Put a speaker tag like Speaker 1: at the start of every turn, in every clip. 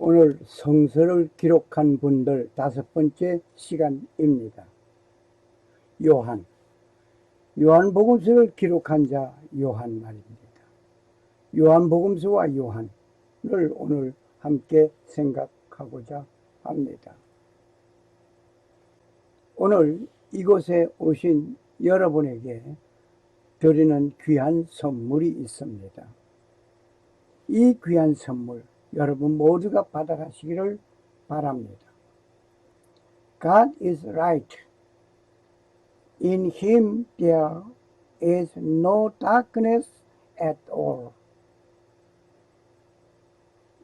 Speaker 1: 오늘 성서를 기록한 분들 5번째 시간입니다. 요한복음서를 기록한 자 요한 말입니다. 요한복음서와 요한을 오늘 함께 생각하고자 합니다. 오늘 이곳에 오신 여러분에게 드리는 귀한 선물이 있습니다. 이 귀한 선물 여러분 모두가 받아가시기를 바랍니다. God is right. In Him there is no darkness at all.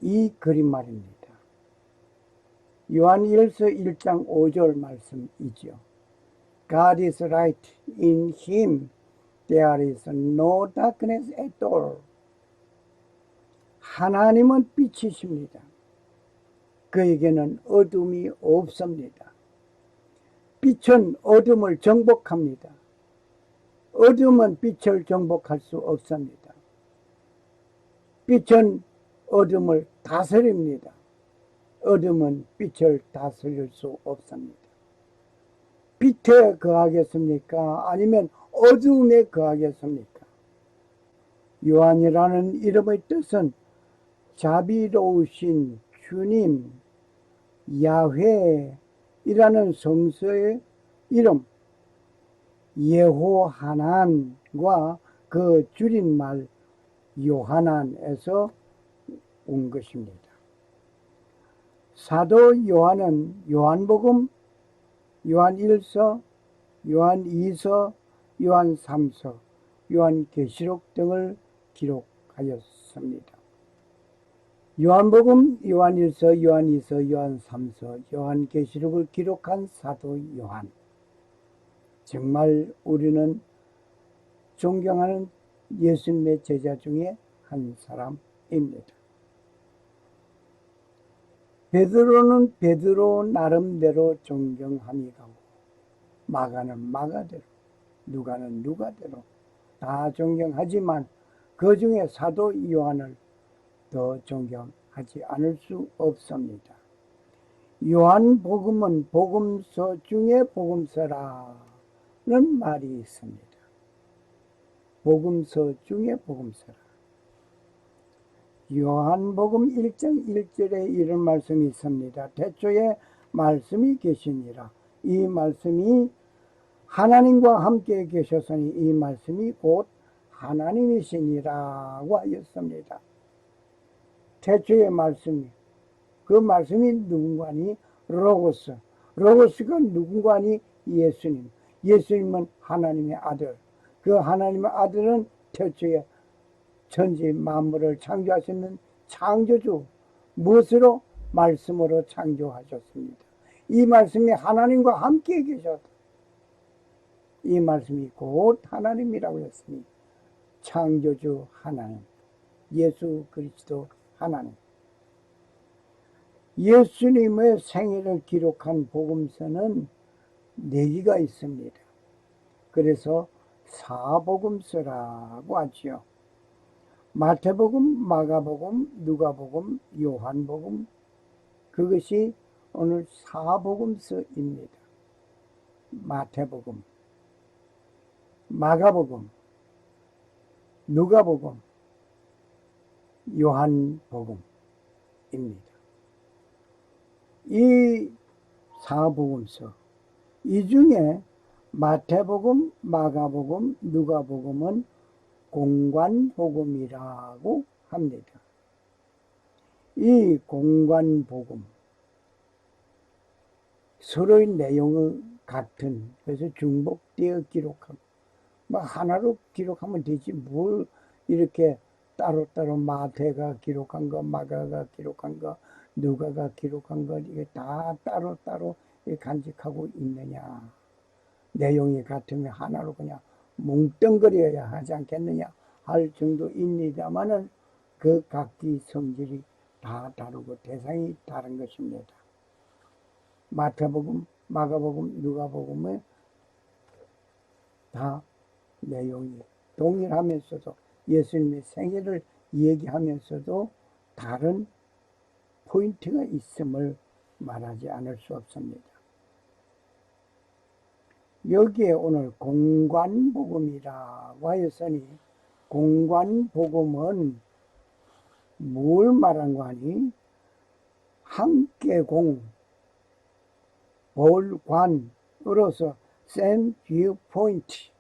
Speaker 1: 이 그림말입니다. 요한일서 1장 5절 말씀이죠. God is right. In Him there is no darkness at all. 하나님은 빛이십니다. 그에게는 어둠이 없습니다. 빛은 어둠을 정복합니다. 어둠은 빛을 정복할 수 없습니다. 빛은 어둠을 다스립니다. 어둠은 빛을 다스릴 수 없습니다. 빛에 거하겠습니까? 아니면 어둠에 거하겠습니까? 요한이라는 이름의 뜻은 자비로우신 주님, 야훼이라는 성서의 이름, 예호하난과 그 줄임말 요하난에서 온 것입니다. 사도 요한은 요한복음, 요한1서, 요한2서, 요한3서, 요한계시록 등을 기록하였습니다. 요한복음, 요한1서, 요한2서, 요한3서, 요한계시록을 기록한 사도 요한. 정말 우리는 존경하는 예수님의 제자 중에 한 사람입니다. 베드로는 베드로 나름대로 존경함이 가고, 마가는 마가대로, 누가는 누가대로 다 존경하지만 그 중에 사도 요한을 더 존경하지 않을 수 없습니다. 요한복음은 복음서 중에 복음서라는 말이 있습니다. 복음서 중에 복음서라. 요한복음 1장 1절에 이런 말씀이 있습니다. 태초에 말씀이 계시니라. 이 말씀이 하나님과 함께 계셨으니 이 말씀이 곧 하나님이시니라고 하였습니다. 태초의 말씀이, 그 말씀이 누군가니? 로고스. 로고스가 누군가니? 예수님. 예수님은 하나님의 아들. 그 하나님의 아들은 태초에 천지 만물을 창조하시는 창조주. 무엇으로? 말씀으로 창조하셨습니다. 이 말씀이 하나님과 함께 계셨다. 이 말씀이 곧 하나님이라고 했으니 창조주 하나님, 예수 그리스도 하나님. 예수님의 생애를 기록한 복음서는 4개가 있습니다. 그래서 사복음서라고 하지요. 마태복음, 마가복음, 누가복음, 요한복음, 그것이 오늘 사복음서입니다. 마태복음, 마가복음, 누가복음, 요한복음입니다. 이 사복음서, 이 중에 마태복음, 마가복음, 누가복음은 공관복음이라고 합니다. 이 공관복음, 서로의 내용은 같은, 그래서 중복되어 기록하고, 하나로 기록하면 되지, 뭘 이렇게 따로따로 마태가 기록한 거, 마가가 기록한 거, 누가가 기록한 거, 이게 다 따로따로 간직하고 있느냐. 내용이 같으면 하나로 그냥 뭉뚱그려야 하지 않겠느냐 할 정도입니다만은 그 각기 성질이 다 다르고 대상이 다른 것입니다. 마태복음, 마가복음, 누가복음에 다 내용이 동일하면서도 예수님의 생애를 얘기하면서도 다른 포인트가 있음을 말하지 않을 수 없습니다. 여기에 오늘 공관복음이라고 하였으니 공관복음은 뭘 말한 거 하니? 함께공, 볼관으로서 same viewpoint,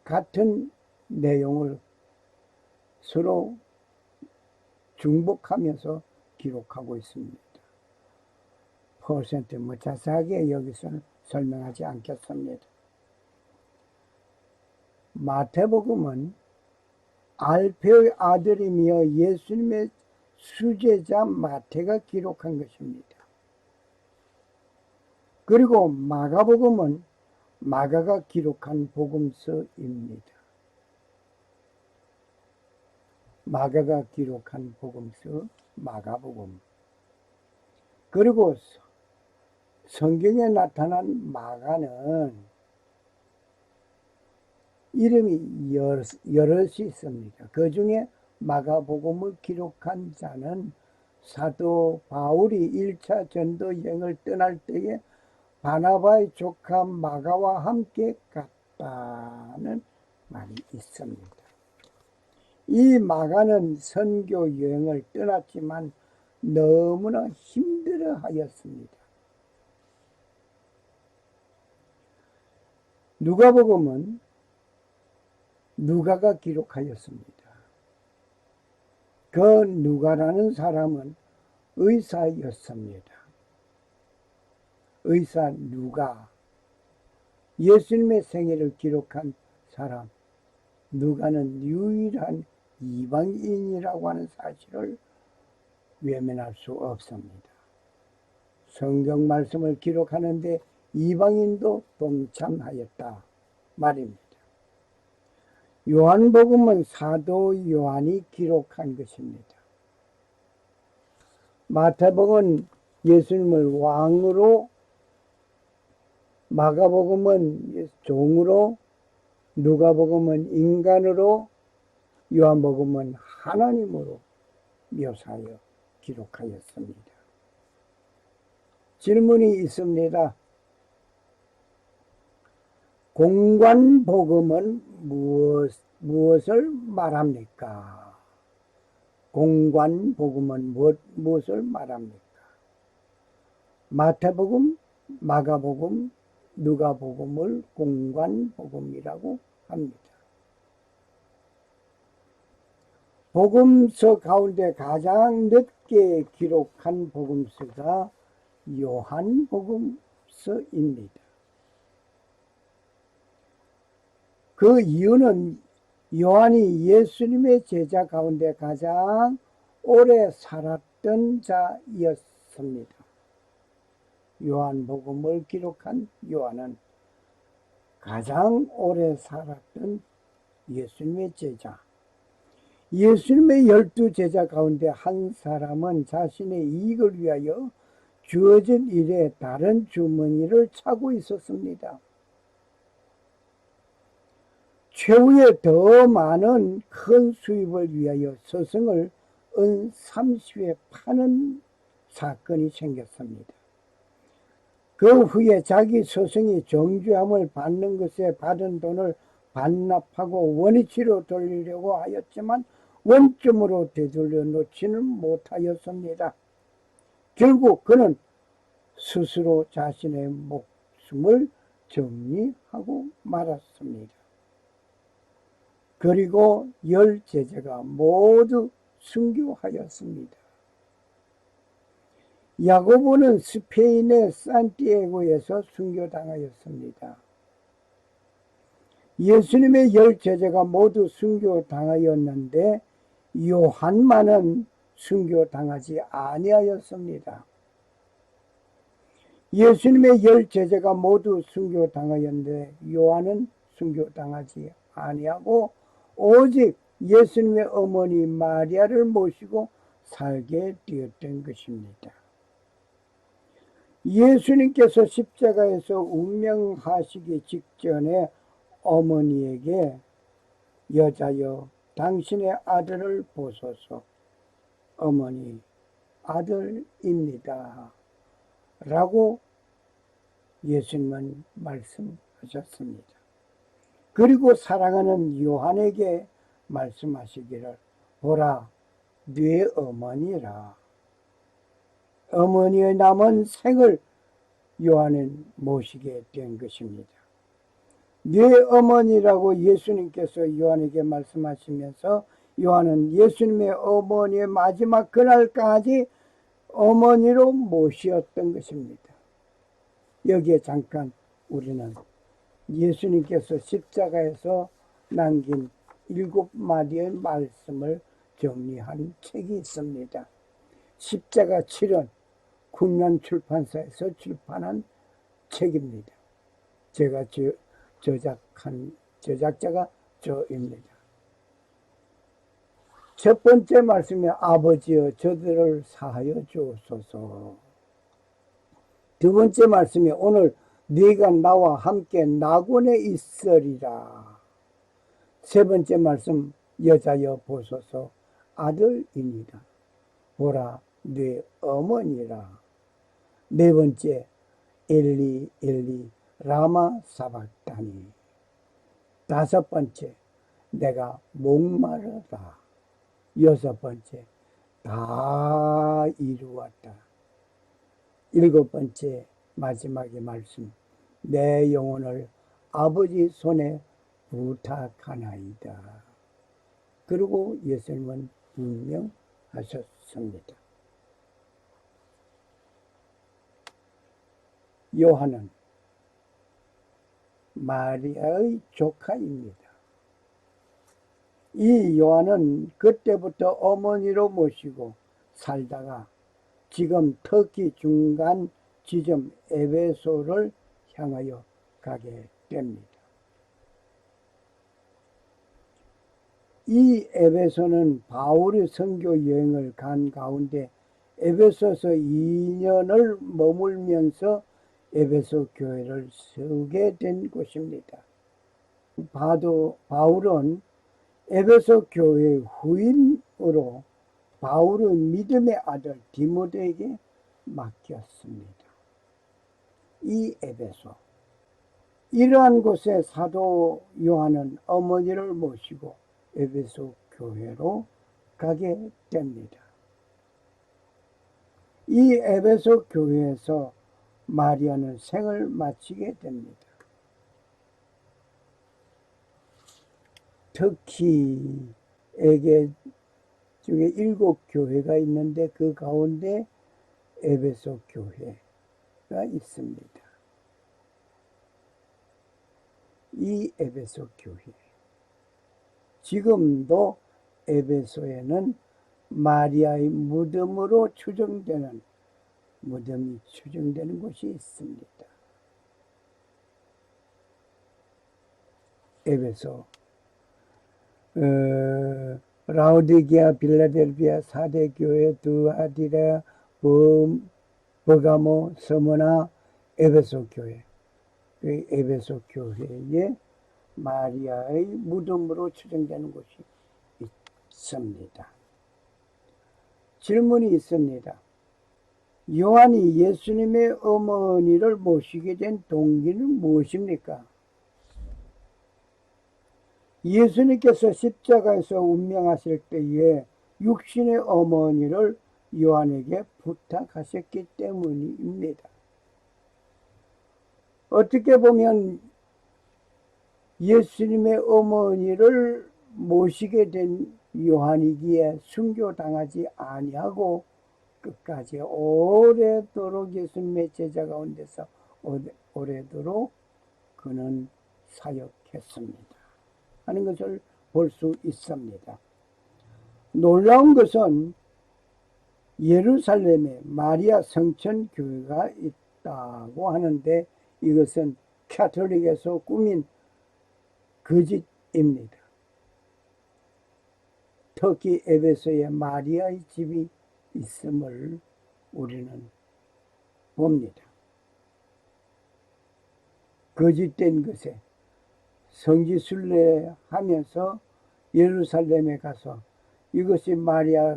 Speaker 1: 같은 내용을 서로 중복하면서 기록하고 있습니다. 퍼센트 자세하게 여기서는 설명하지 않겠습니다. 마태복음은 알페오의 아들이며 예수님의 수제자 마태가 기록한 것입니다. 그리고 마가복음은 마가가 기록한 복음서입니다. 마가가 기록한 복음서 마가복음. 그리고 성경에 나타난 마가는 이름이 여럿이 있습니다. 그 중에 마가복음을 기록한 자는 사도 바울이 1차 전도 여행을 떠날 때에 바나바의 조카 마가와 함께 갔다는 말이 있습니다. 이 마가는 선교 여행을 떠났지만 너무나 힘들어 하였습니다. 누가복음은 누가가 기록하였습니다. 그 누가라는 사람은 의사였습니다. 의사 누가, 예수님의 생애를 기록한 사람 누가는 유일한 이방인이라고 하는 사실을 외면할 수 없습니다. 성경 말씀을 기록하는데 이방인도 동참하였다 말입니다. 요한복음은 사도 요한이 기록한 것입니다. 마태복음은 예수님을 왕으로, 마가복음은 종으로, 누가복음은 인간으로, 요한복음은 하나님으로 묘사하여 기록하였습니다. 질문이 있습니다. 공관복음은 무엇을 말합니까? 공관복음은 무엇을 말합니까? 마태복음, 마가복음, 누가복음을 공관복음이라고 합니다. 복음서 가운데 가장 늦게 기록한 복음서가 요한복음서입니다. 그 이유는 요한이 예수님의 제자 가운데 가장 오래 살았던 자였습니다. 요한복음을 기록한 요한은 가장 오래 살았던 예수님의 제자. 예수님의 12제자 가운데 한 사람은 자신의 이익을 위하여 주어진 일에 다른 주머니를 차고 있었습니다. 최후에 더 많은 큰 수입을 위하여 스승을 은 30에 파는 사건이 생겼습니다. 그 후에 자기 스승이 정죄함을 받는 것에 받은 돈을 반납하고 원위치로 돌리려고 하였지만 원점으로 되돌려 놓지는 못하였습니다. 결국 그는 스스로 자신의 목숨을 정리하고 말았습니다. 그리고 10제자가 모두 순교하였습니다. 야고보는 스페인의 산티아고에서 순교당하였습니다. 예수님의 10제자가 모두 순교당하였는데 요한만은 순교당하지 아니하였습니다. 예수님의 10제자가 모두 순교당하였는데 요한은 순교당하지 아니하고 오직 예수님의 어머니 마리아를 모시고 살게 되었던 것입니다. 예수님께서 십자가에서 운명하시기 직전에 어머니에게 여자여 당신의 아들을 보소서, 어머니 아들입니다. 라고 예수님은 말씀하셨습니다. 그리고 사랑하는 요한에게 말씀하시기를 보라 네 어머니라. 어머니의 남은 생을 요한은 모시게 된 것입니다. 네 어머니라고 예수님께서 요한에게 말씀하시면서 요한은 예수님의 어머니의 마지막 그날까지 어머니로 모시었던 것입니다. 여기에 잠깐 우리는 예수님께서 십자가에서 남긴 7마디의 말씀을 정리한 책이 있습니다. 십자가 7은 국난 출판사에서 출판한 책입니다. 제가 저작자가 저입니다. 첫 번째 말씀이 아버지여 저들을 사하여 주옵소서. 두 번째 말씀이 오늘 네가 나와 함께 낙원에 있으리라. 세 번째 말씀 여자여 보소서 아들이니라. 보라 네 어머니라. 네 번째 엘리 엘리 라마 사박다니. 다섯 번째 내가 목마르다. 여섯 번째 다 이루었다. 일곱 번째 마지막의 말씀 내 영혼을 아버지 손에 부탁하나이다. 그리고 예수님은 분명하셨습니다. 요한은 마리아의 조카입니다. 이 요한은 그때부터 어머니로 모시고 살다가 지금 터키 중간 지점 에베소를 향하여 가게 됩니다. 이 에베소는 바울의 선교 여행을 간 가운데 에베소서 2년을 머물면서 에베소 교회를 세우게 된 곳입니다. 바울은 에베소 교회의 후임으로 바울의 믿음의 아들 디모데에게 맡겼습니다. 이 에베소, 이러한 곳에 사도 요한은 어머니를 모시고 에베소 교회로 가게 됩니다. 이 에베소 교회에서 마리아는 생을 마치게 됩니다. 터키에게 중에 7교회가 있는데 그 가운데 에베소 교회가 있습니다. 이 에베소 교회, 지금도 에베소에는 마리아의 무덤이 추정되는 곳이 있습니다. 에베소, 라오디게아, 빌라델비아, 사대교회, 두아디라, 버가모, 서머나, 에베소 교회. 그 에베소 교회에 마리아의 무덤으로 추정되는 곳이 있습니다. 질문이 있습니다. 요한이 예수님의 어머니를 모시게 된 동기는 무엇입니까? 예수님께서 십자가에서 운명하실 때에 육신의 어머니를 요한에게 부탁하셨기 때문입니다. 어떻게 보면 예수님의 어머니를 모시게 된 요한이기에 순교당하지 아니하고 끝까지 오래도록 예수님의 제자 가운데서 오래도록 그는 사역했습니다 하는 것을 볼 수 있습니다. 놀라운 것은 예루살렘에 마리아 성천교회가 있다고 하는데 이것은 카톨릭에서 꾸민 거짓입니다. 터키 에베소에 마리아의 집이 있음을 우리는 봅니다. 거짓된 것에 성지순례하면서 예루살렘에 가서 이것이 마리아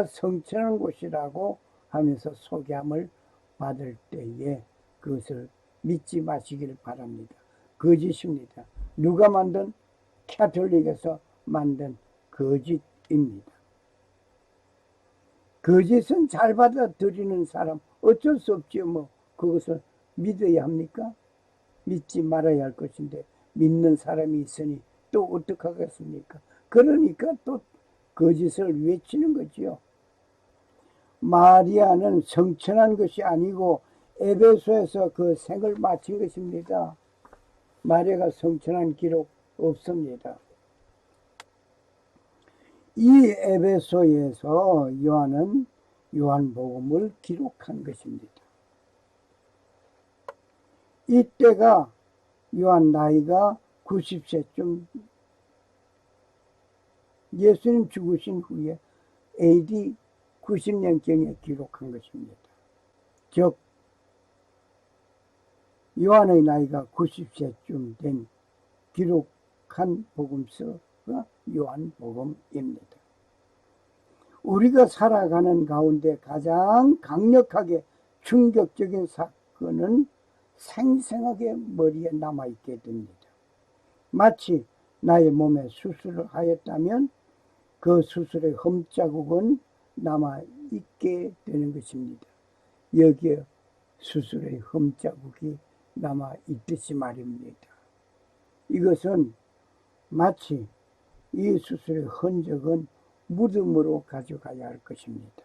Speaker 1: 성천한 곳이라고 하면서 소개함을 받을 때에 그것을 믿지 마시길 바랍니다. 거짓입니다. 누가 만든? 캐톨릭에서 만든 거짓입니다. 거짓은 잘 받아들이는 사람 어쩔 수 없지요. 뭐 그것을 믿어야 합니까? 믿지 말아야 할 것인데 믿는 사람이 있으니 또 어떡하겠습니까? 그러니까 또 거짓을 외치는 거지요. 마리아는 성천한 것이 아니고 에베소에서 그 생을 마친 것입니다. 마리아가 성천한 기록 없습니다. 이 에베소에서 요한은 요한복음을 기록한 것입니다. 이때가 요한 나이가 90세쯤, 예수님 죽으신 후에 AD 90년경에 기록한 것입니다. 즉 요한의 나이가 90세쯤 된 기록한 복음서가 요한복음입니다. 우리가 살아가는 가운데 가장 강력하게 충격적인 사건은 생생하게 머리에 남아있게 됩니다. 마치 나의 몸에 수술을 하였다면 그 수술의 흠자국은 남아있게 되는 것입니다. 여기에 수술의 흠자국이 남아있듯이 말입니다. 이것은 마치 이 수술의 흔적은 무덤으로 가져가야 할 것입니다.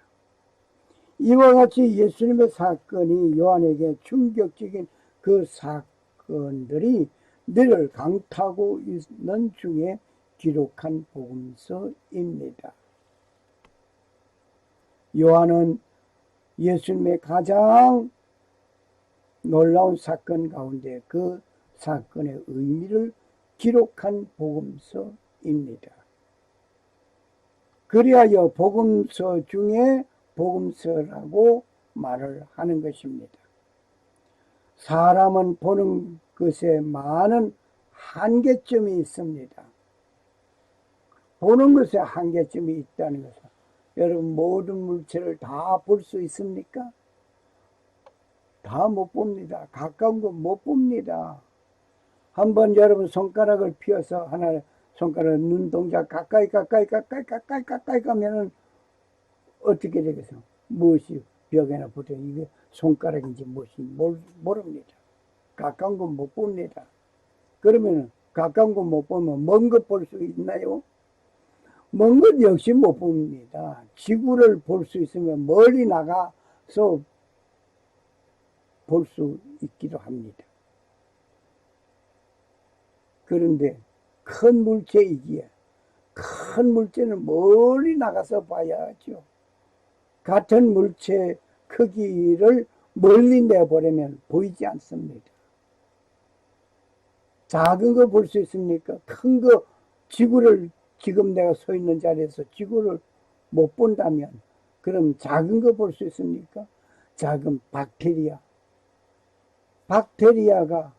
Speaker 1: 이와 같이 예수님의 사건이 요한에게 충격적인 그 사건들이 늘 강타하고 있는 중에 기록한 복음서입니다. 요한은 예수님의 가장 놀라운 사건 가운데 그 사건의 의미를 기록한 복음서입니다. 그리하여 복음서 중에 복음서라고 말을 하는 것입니다. 사람은 보는 것에 많은 한계점이 있습니다. 보는 것에 한계점이 있다는 것은 여러분 모든 물체를 다 볼 수 있습니까? 다 못 봅니다. 가까운 건 못 봅니다. 한번 여러분 손가락을 펴서 하나 손가락 눈동자 가까이 가면은 어떻게 되겠어요? 무엇이 벽에나 붙어 이게 손가락인지 무엇이 모릅니다. 가까운 건 못 봅니다. 그러면 가까운 건 못 보면 먼 것 볼 수 있나요? 먼 것 역시 못 봅니다. 지구를 볼 수 있으면 멀리 나가서 볼 수 있기도 합니다. 그런데 큰 물체이기에 큰 물체는 멀리 나가서 봐야죠. 같은 물체 크기를 멀리 내보내면 보이지 않습니다. 작은 거 볼 수 있습니까? 큰 거, 지구를 지금 내가 서 있는 자리에서 지구를 못 본다면 그럼 작은 거 볼 수 있습니까? 작은 박테리아가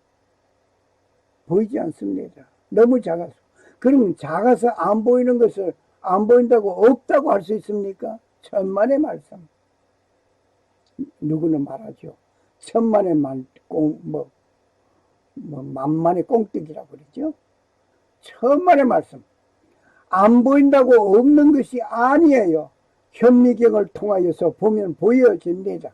Speaker 1: 보이지 않습니다. 너무 작아서. 그러면 작아서 안 보이는 것을 안 보인다고 없다고 할 수 있습니까? 천만의 말씀. 누구는 말하죠. 천만의 만만의 꽁뜨기라고 그러죠. 천만의 말씀. 안 보인다고 없는 것이 아니에요. 현미경을 통하여서 보면 보여집니다.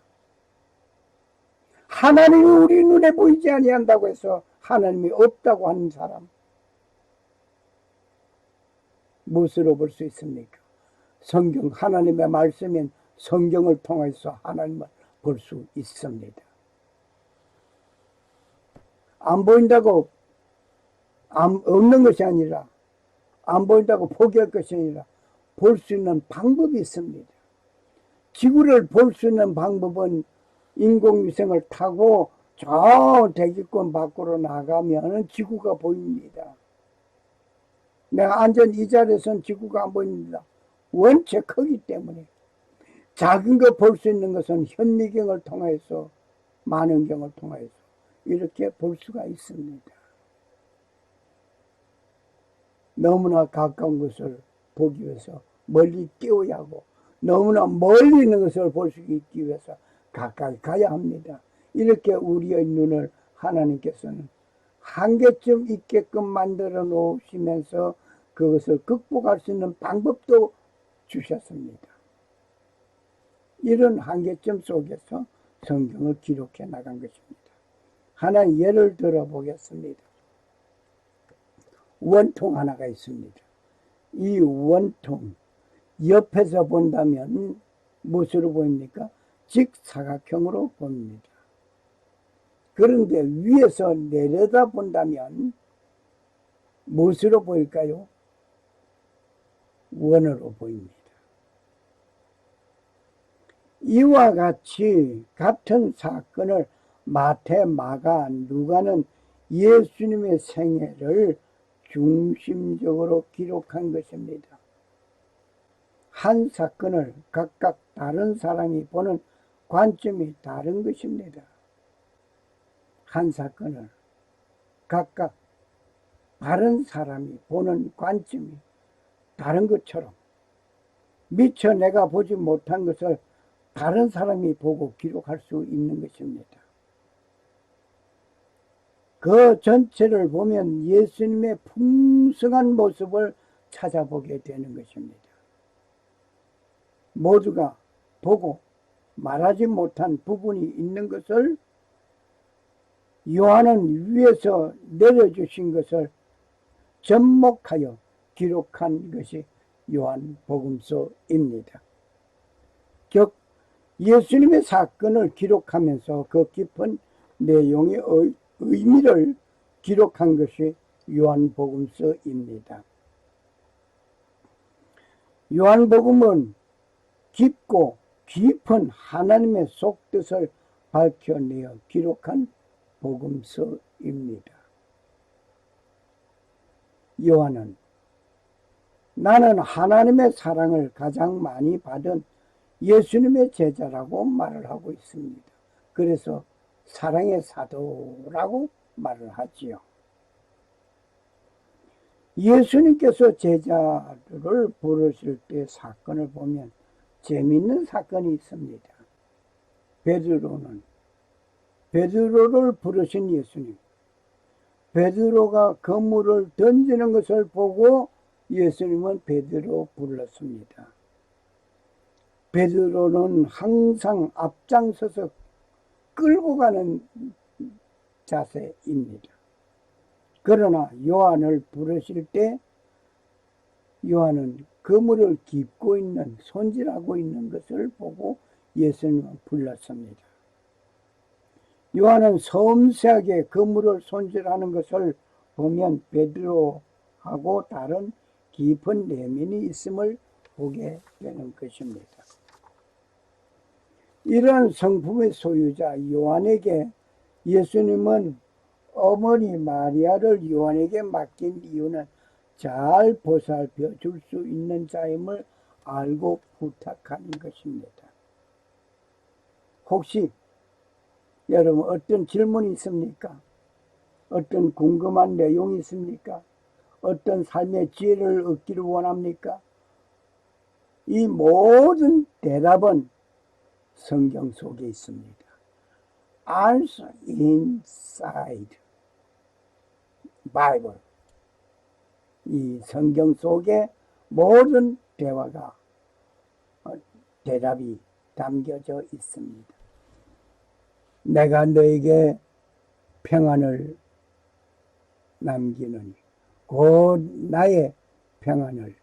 Speaker 1: 하나님이 우리 눈에 보이지 아니한다고 해서 하나님이 없다고 하는 사람 무엇으로 볼 수 있습니까? 성경 하나님의 말씀인 성경을 통해서 하나님을 볼 수 있습니다. 안 보인다고 없는 것이 아니라 안 보인다고 포기할 것이 아니라 볼 수 있는 방법이 있습니다. 지구를 볼 수 있는 방법은 인공위성을 타고 저 대기권 밖으로 나가면 지구가 보입니다. 내가 앉은 이 자리에서는 지구가 안 보입니다. 원체 크기 때문에. 작은 거 볼 수 있는 것은 현미경을 통해서 만원경을 통해서 이렇게 볼 수가 있습니다. 너무나 가까운 것을 보기 위해서 멀리 뛰어야 하고 너무나 멀리 있는 것을 볼 수 있기 위해서 가까이 가야 합니다. 이렇게 우리의 눈을 하나님께서는 한계점 있게끔 만들어 놓으시면서 그것을 극복할 수 있는 방법도 주셨습니다. 이런 한계점 속에서 성경을 기록해 나간 것입니다. 하나 예를 들어 보겠습니다. 원통 하나가 있습니다. 이 원통 옆에서 본다면 무엇으로 보입니까? 직사각형으로 보입니다. 그런데 위에서 내려다 본다면 무엇으로 보일까요? 원으로 보입니다. 이와 같이 같은 사건을 마태, 마가, 누가는 예수님의 생애를 중심적으로 기록한 것입니다. 한 사건을 각각 다른 사람이 보는 관점이 다른 것입니다. 한 사건을 각각 다른 사람이 보는 관점이 다른 것처럼 미처 내가 보지 못한 것을 다른 사람이 보고 기록할 수 있는 것입니다. 그 전체를 보면 예수님의 풍성한 모습을 찾아보게 되는 것입니다. 모두가 보고 말하지 못한 부분이 있는 것을 요한은 위에서 내려주신 것을 접목하여 기록한 것이 요한복음서입니다. 즉 예수님의 사건을 기록하면서 그 깊은 내용의 의미를 기록한 것이 요한복음서입니다. 요한복음은 깊고 깊은 하나님의 속뜻을 밝혀내어 기록한 복음서입니다. 요한은 나는 하나님의 사랑을 가장 많이 받은 예수님의 제자라고 말을 하고 있습니다. 그래서 사랑의 사도라고 말을 하지요. 예수님께서 제자들을 부르실 때 사건을 보면 재미있는 사건이 있습니다. 베드로를 부르신 예수님. 베드로가 그물을 던지는 것을 보고 예수님은 베드로 불렀습니다. 베드로는 항상 앞장서서 끌고 가는 자세입니다. 그러나 요한을 부르실 때 요한은 그물을 깁고 있는, 손질하고 있는 것을 보고 예수님은 불렀습니다. 요한은 섬세하게 그물을 손질하는 것을 보면 베드로하고 다른 깊은 내면이 있음을 보게 되는 것입니다. 이러한 성품의 소유자 요한에게 예수님은 어머니 마리아를 요한에게 맡긴 이유는 잘 보살펴 줄 수 있는 자임을 알고 부탁하는 것입니다. 혹시 여러분 어떤 질문이 있습니까? 어떤 궁금한 내용이 있습니까? 어떤 삶의 지혜를 얻기를 원합니까? 이 모든 대답은 성경 속에 있습니다. Answer inside Bible. 이 성경 속에 모든 대화가 대답이 담겨져 있습니다. 내가 너에게 평안을 남기노니 곧 나의 평안을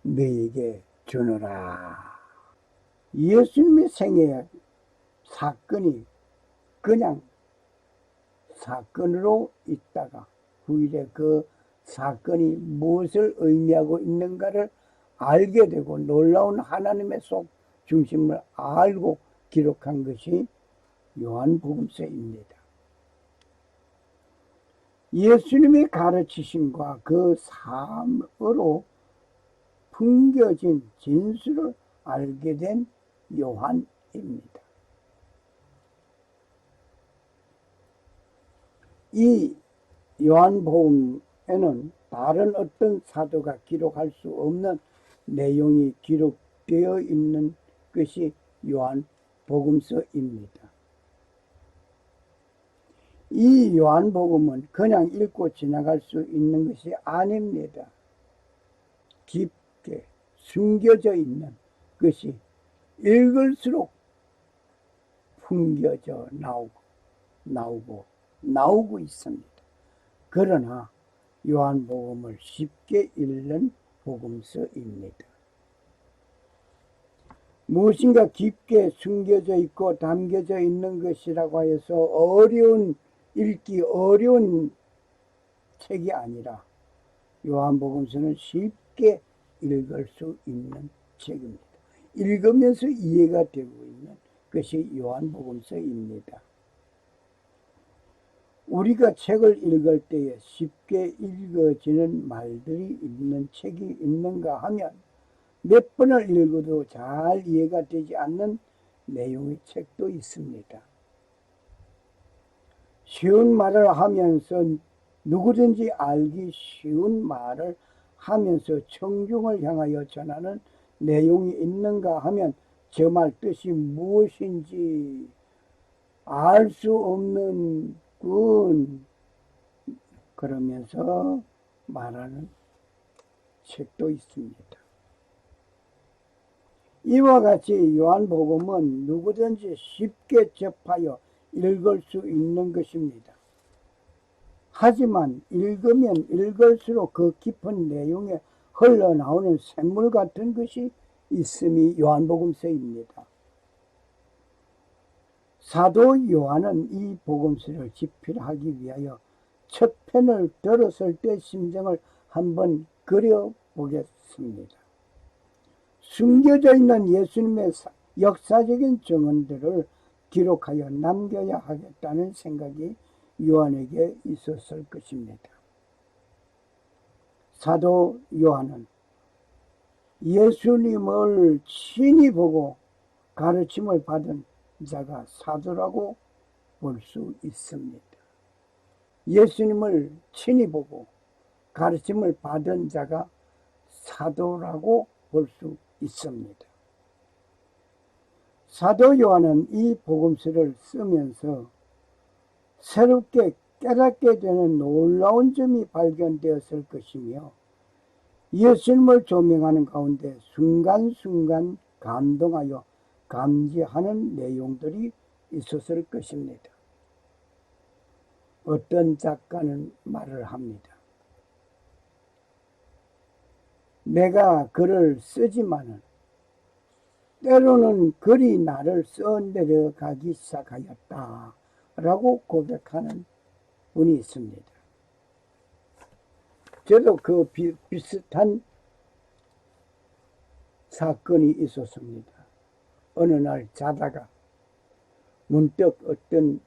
Speaker 1: 너에게 주노라. 예수님의 생애 사건이 그냥 사건으로 있다가 후일에 그 사건이 무엇을 의미하고 있는가를 알게 되고 놀라운 하나님의 속 중심을 알고 기록한 것이 요한복음서입니다. 예수님의 가르치심과 그 삶으로 풍겨진 진술을 알게 된 요한입니다. 이 요한복음에는 다른 어떤 사도가 기록할 수 없는 내용이 기록되어 기록되어 있는 것이 요한복음서입니다. 이 요한복음은 그냥 읽고 지나갈 수 있는 것이 아닙니다. 깊게 숨겨져 있는 것이 읽을수록 풍겨져 나오고 있습니다. 그러나 요한복음을 쉽게 읽는 복음서입니다. 무엇인가 깊게 숨겨져 있고 담겨져 있는 것이라고 해서 읽기 어려운 책이 아니라 요한복음서는 쉽게 읽을 수 있는 책입니다. 읽으면서 이해가 되고 있는 것이 요한복음서입니다. 우리가 책을 읽을 때에 쉽게 읽어지는 말들이 있는 책이 있는가 하면 몇 번을 읽어도 잘 이해가 되지 않는 내용의 책도 있습니다. 쉬운 말을 하면서 누구든지 알기 쉬운 말을 하면서 청중을 향하여 전하는 내용이 있는가 하면 저 말 뜻이 무엇인지 알 수 없는 군 그러면서 말하는 책도 있습니다. 이와 같이 요한복음은 누구든지 쉽게 접하여 읽을 수 있는 것입니다. 하지만 읽으면 읽을수록 그 깊은 내용에 흘러나오는 샘물 같은 것이 있음이 요한복음서입니다. 사도 요한은 이 복음서를 집필하기 위하여 첫 편을 들었을 때 심정을 한번 그려보겠습니다. 숨겨져 있는 예수님의 역사적인 증언들을 기록하여 남겨야 하겠다는 생각이 요한에게 있었을 것입니다. 사도 요한은 예수님을 친히 보고 가르침을 받은 자가 사도라고 볼 수 있습니다. 예수님을 친히 보고 가르침을 받은 자가 사도라고 볼 수 있습니다. 사도 요한은 이 복음서를 쓰면서 새롭게 깨닫게 되는 놀라운 점이 발견되었을 것이며 예수님을 조명하는 가운데 순간순간 감동하여 감지하는 내용들이 있었을 것입니다. 어떤 작가는 말을 합니다. 내가 글을 쓰지만은 때로는 글이 나를 써내려가기 시작하였다 라고 고백하는 분이 있습니다. 저도 그 비슷한 사건이 있었습니다. 어느 날 자다가 문득 어떤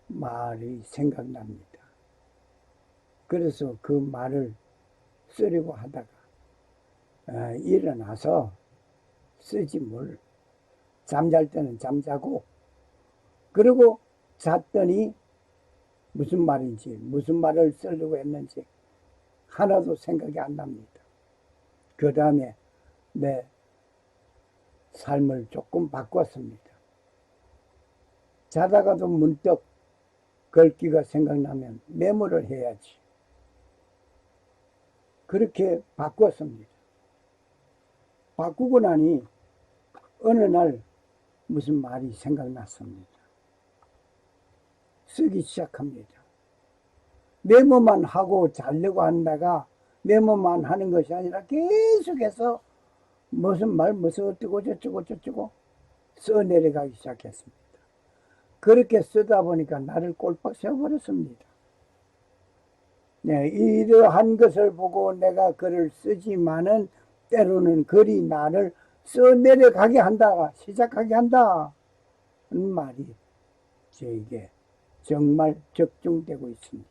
Speaker 1: 말이 생각납니다. 그래서 그 말을 쓰려고 하다가 일어나서 쓰지 뭘. 잠잘 때는 잠자고 그리고 잤더니 무슨 말인지 무슨 말을 쓰려고 했는지 하나도 생각이 안 납니다. 그 다음에 내 삶을 조금 바꿨습니다. 자다가도 문득 글귀가 생각나면 메모를 해야지. 그렇게 바꿨습니다. 바꾸고 나니 어느 날 무슨 말이 생각났습니다. 쓰기 시작합니다. 메모만 하고 자려고 한다가 메모만 하는 것이 아니라 계속해서 무슨 말 무슨 어쩌고 저쩌고 써내려가기 시작했습니다. 그렇게 쓰다 보니까 나를 꼴박 세워버렸습니다. 네, 이러한 것을 보고 내가 글을 쓰지만은 때로는 글이 나를 써내려가게 한다, 시작하게 한다 는 말이 저에게 정말 적중되고 있습니다.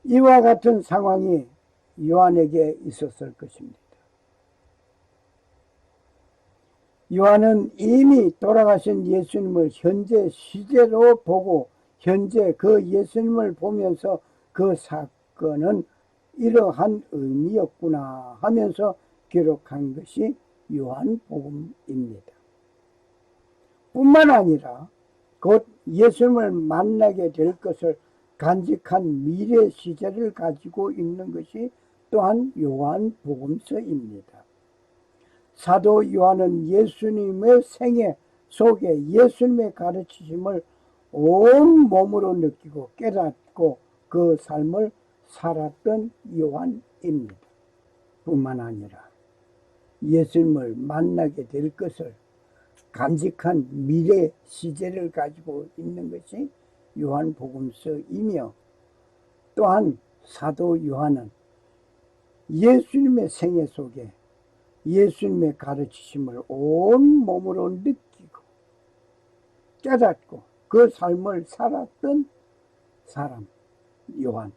Speaker 1: 이와 같은 상황이 요한에게 있었을 것입니다. 요한은 이미 돌아가신 예수님을 현재 시제로 보고 현재 그 예수님을 보면서 그 사건은 이러한 의미였구나 하면서 기록한 것이 요한복음입니다. 뿐만 아니라 곧 예수님을 만나게 될 것을 간직한 미래 시제를 가지고 있는 것이 또한 요한복음서입니다. 사도 요한은 예수님의 생애 속에 예수님의 가르치심을 온 몸으로 느끼고 깨닫고 그 삶을 살았던 요한입니다. 뿐만 아니라 예수님을 만나게 될 것을 간직한 미래 시제를 가지고 있는 것이 요한복음서이며, 또한 사도 요한은 예수님의 생애 속에 예수님의 가르치심을 온 몸으로 느끼고 깨닫고 그 삶을 살았던 사람 요한이었습니다.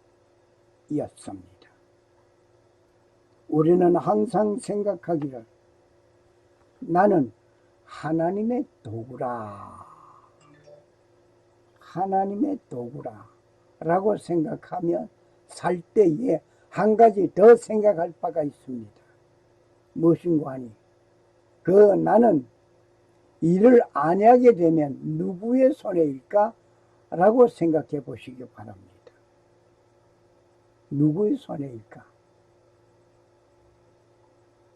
Speaker 1: 우리는 항상 생각하기를 나는 하나님의 도구라, 하나님의 도구라 라고 생각하며 살 때에 한 가지 더 생각할 바가 있습니다. 무엇인고 하니 나는 일을 안 하게 되면 누구의 손해일까? 라고 생각해 보시기 바랍니다. 누구의 손해일까?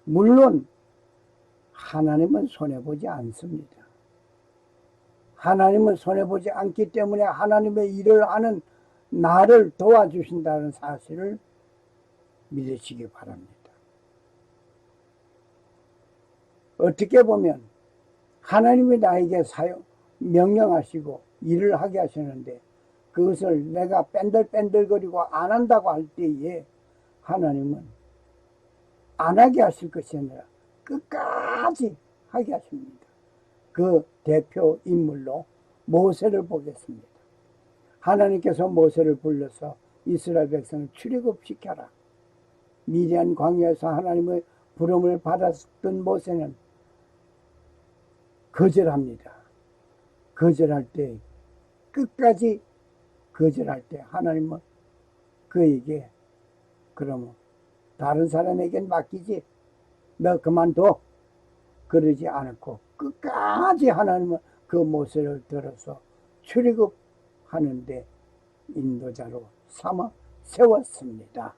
Speaker 1: 물론 하나님은 손해보지 않습니다. 하나님은 손해보지 않기 때문에 하나님의 일을 하는 나를 도와주신다는 사실을 믿으시기 바랍니다. 어떻게 보면 하나님이 나에게 명령하시고 일을 하게 하시는데 그것을 내가 뺀들뺀들거리고 안 한다고 할 때에 하나님은 안 하게 하실 것이 아니라 끝까지 하게 하십니다. 그 대표 인물로 모세를 보겠습니다. 하나님께서 모세를 불러서 이스라엘 백성을 출애굽시켜라. 미디안 광야에서 하나님의 부름을 받았던 모세는 거절합니다. 거절할 때, 끝까지 거절할 때 하나님은 그에게 그러면 다른 사람에겐 맡기지, 너 그만둬. 그러지 않았고 끝까지 하나님은 그 모세를 들어서 출애굽하는데 인도자로 삼아 세웠습니다.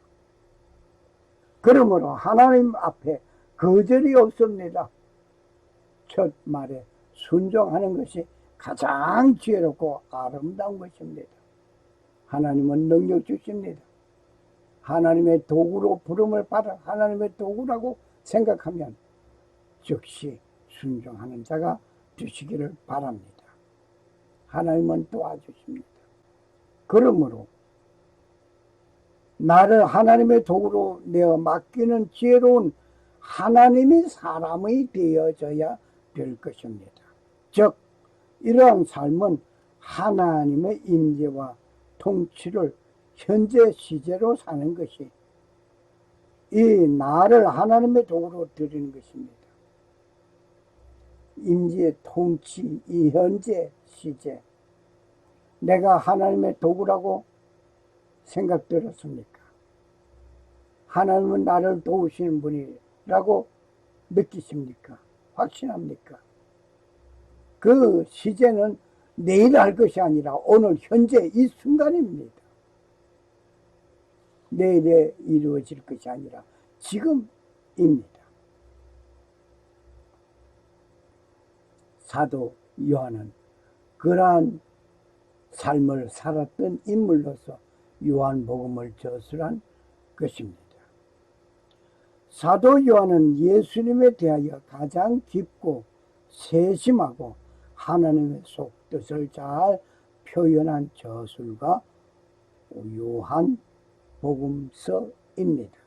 Speaker 1: 그러므로 하나님 앞에 거절이 없습니다. 첫 말에 순종하는 것이 가장 지혜롭고 아름다운 것입니다. 하나님은 능력 주십니다. 하나님의 도구로 부름을 받아 하나님의 도구라고 생각하면 즉시 순종하는 자가 되시기를 바랍니다. 하나님은 도와주십니다. 그러므로 나를 하나님의 도구로 내어 맡기는 지혜로운 하나님이 사람이 되어져야 될 것입니다. 즉 이러한 삶은 하나님의 임재와 통치를 현재 시제로 사는 것이 이 나를 하나님의 도구로 드리는 것입니다. 임재, 통치, 이 현재 시제, 내가 하나님의 도구라고 생각 들었습니까? 하나님은 나를 도우시는 분이라고 느끼십니까? 확신합니까? 그 시제는 내일 할 것이 아니라 오늘 현재 이 순간입니다. 내일에 이루어질 것이 아니라 지금입니다. 사도 요한은 그러한 삶을 살았던 인물로서 요한복음을 저술한 것입니다. 사도 요한은 예수님에 대하여 가장 깊고 세심하고 하나님의 속뜻을 잘 표현한 저술가 요한복음서입니다.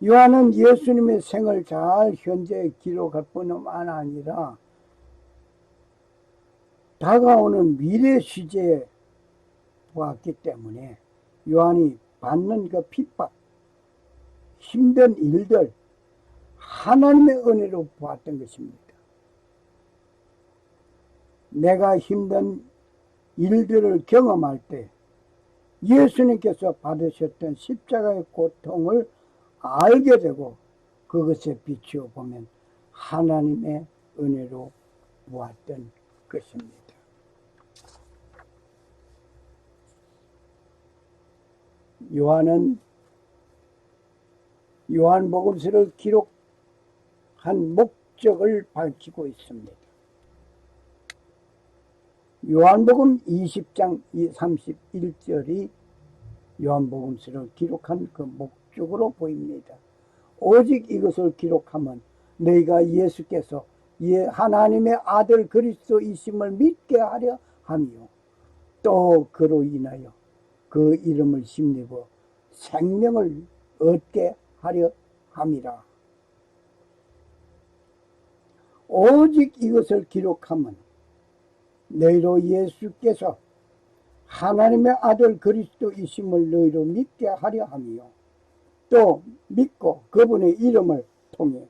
Speaker 1: 요한은 예수님의 생을 잘 현재 기록할 뿐만 아니라 다가오는 미래 시제에 보았기 때문에 요한이 받는 그 핍박, 힘든 일들 하나님의 은혜로 보았던 것입니다. 내가 힘든 일들을 경험할 때 예수님께서 받으셨던 십자가의 고통을 알게 되고 그것에 비추어 보면 하나님의 은혜로 보았던 것입니다. 요한은 요한복음서를 기록한 목적을 밝히고 있습니다. 요한복음 20장 31절이 요한복음서를 기록한 그 목적으로 보입니다. 오직 이것을 기록하면 너희가 예수께서 하나님의 아들 그리스도이심을 믿게 하려 하며 또 그로 인하여 그 이름을 힘입어 생명을 얻게 하려 함이라. 오직 이것을 기록하면 너희로 예수께서 하나님의 아들 그리스도이심을 너희로 믿게 하려 하며 또 믿고 그분의 이름을 통해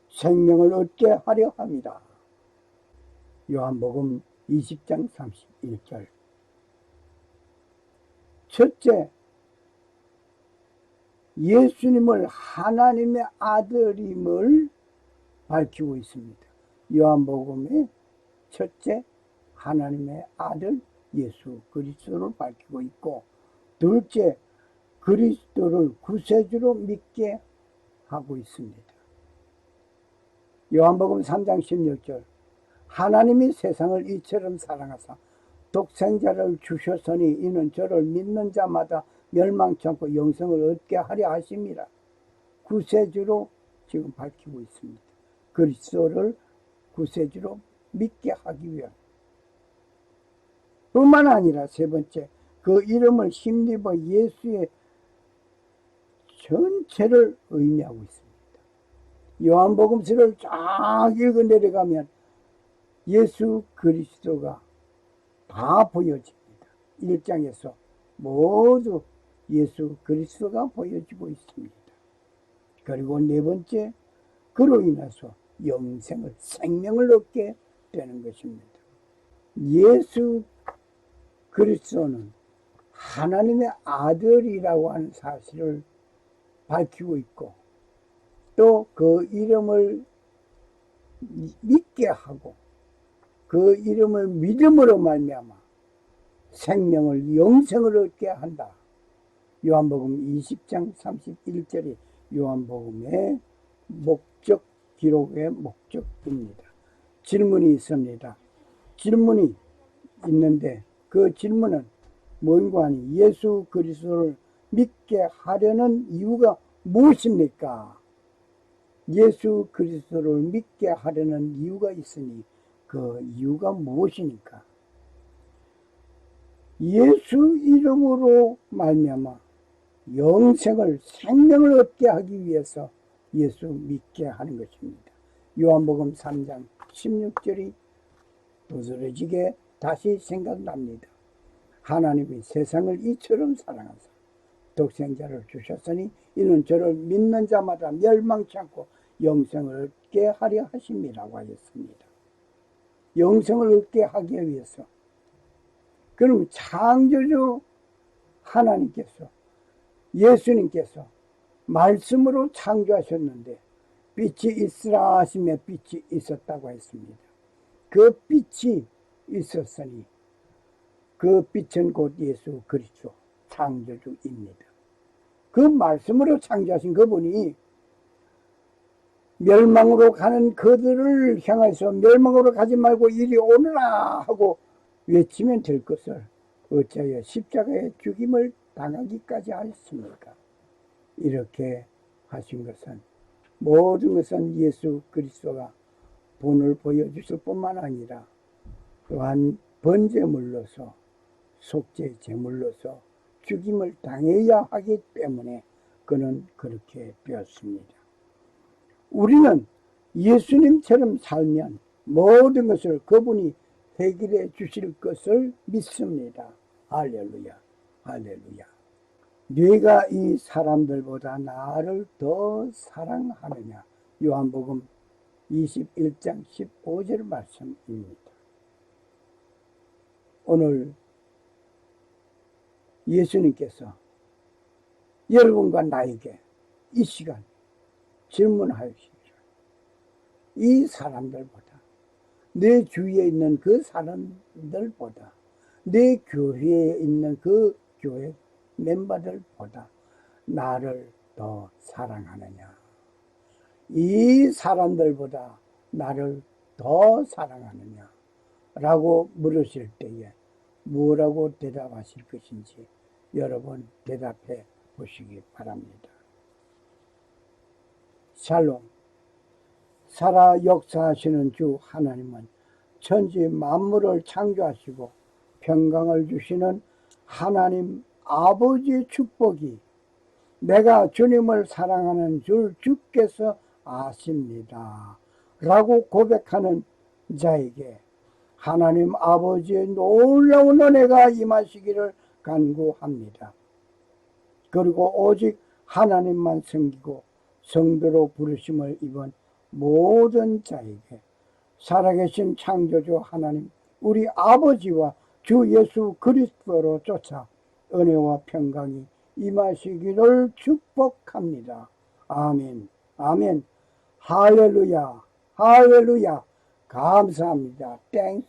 Speaker 1: 생명을 얻게 하려 합니다. 요한복음 20장 31절. 첫째, 예수님을 하나님의 아들임을 밝히고 있습니다. 요한복음의 첫째, 하나님의 아들 예수 그리스도를 밝히고 있고, 둘째, 그리스도를 구세주로 믿게 하고 있습니다. 요한복음 3장 16절. 하나님이 세상을 이처럼 사랑하사 독생자를 주셨으니 이는 저를 믿는 자마다 멸망치 않고 영생을 얻게 하려 하심이라. 구세주로 지금 밝히고 있습니다. 그리스도를 구세주로 믿게 하기 위한 뿐만 아니라 세 번째, 그 이름을 힘입어 예수의 전체를 의미하고 있습니다. 요한복음서를 쫙 읽어 내려가면 예수 그리스도가 다 보여집니다. 1장에서 모두 예수 그리스도가 보여지고 있습니다. 그리고 네 번째, 그로 인해서 영생을, 생명을 얻게 되는 것입니다. 예수 그리스도는 하나님의 아들이라고 하는 사실을 밝히고 있고, 또 그 이름을 믿게 하고 그 이름을 믿음으로 말미암아 생명을, 영생을 얻게 한다. 요한복음 20장 31절이 요한복음의 목적, 기록의 목적입니다. 질문이 있습니다. 질문이 있는데 그 질문은 뭔가 하니 예수 그리스도를 믿게 하려는 이유가 무엇입니까? 예수 그리스도를 믿게 하려는 이유가 있으니 그 이유가 무엇이니까? 예수 이름으로 말미암아 영생을, 생명을 얻게 하기 위해서 예수 믿게 하는 것입니다. 요한복음 3장 16절이 도드라지게 다시 생각납니다. 하나님이 세상을 이처럼 사랑하사 독생자를 주셨으니 이는 저를 믿는 자마다 멸망치 않고 영생을 얻게 하려 하심이라고 하였습니다. 영생을 얻게 하기 위해서. 그럼 창조주 하나님께서, 예수님께서 말씀으로 창조하셨는데 빛이 있으라 하시며 빛이 있었다고 했습니다. 그 빛이 있었으니 그 빛은 곧 예수 그리스도 창조주입니다. 그 말씀으로 창조하신 그분이 멸망으로 가는 그들을 향해서 멸망으로 가지 말고 이리 오너라 하고 외치면 될 것을 어찌하여 십자가의 죽임을 당하기까지 하셨습니까? 이렇게 하신 것은, 모든 것은 예수 그리스도가 본을 보여주실 뿐만 아니라 또한 번제물로서, 속죄 제물로서 죽임을 당해야 하기 때문에 그는 그렇게 되었습니다. 우리는 예수님처럼 살면 모든 것을 그분이 해결해 주실 것을 믿습니다. 할렐루야, 할렐루야. 네가 이 사람들보다 나를 더 사랑하느냐. 요한복음 21장 15절 말씀입니다. 오늘 예수님께서 여러분과 나에게 이 시간 질문하십시오. 이 사람들보다, 내 주위에 있는 그 사람들보다, 내 교회에 있는 그 교회 멤버들보다 나를 더 사랑하느냐? 이 사람들보다 나를 더 사랑하느냐? 라고 물으실 때에 뭐라고 대답하실 것인지 여러분 대답해 보시기 바랍니다. 샬롬. 살아 역사하시는 주 하나님은 천지 만물을 창조하시고 평강을 주시는 하나님 아버지의 축복이 내가 주님을 사랑하는 줄 주께서 아십니다. 라고 고백하는 자에게 하나님 아버지의 놀라운 은혜가 임하시기를 간구합니다. 그리고 오직 하나님만 섬기고 성도로 부르심을 입은 모든 자에게 살아계신 창조주 하나님 우리 아버지와 주 예수 그리스도로 쫓아 은혜와 평강이 임하시기를 축복합니다. 아멘. 아멘. 할렐루야. 할렐루야. 감사합니다. 땡스.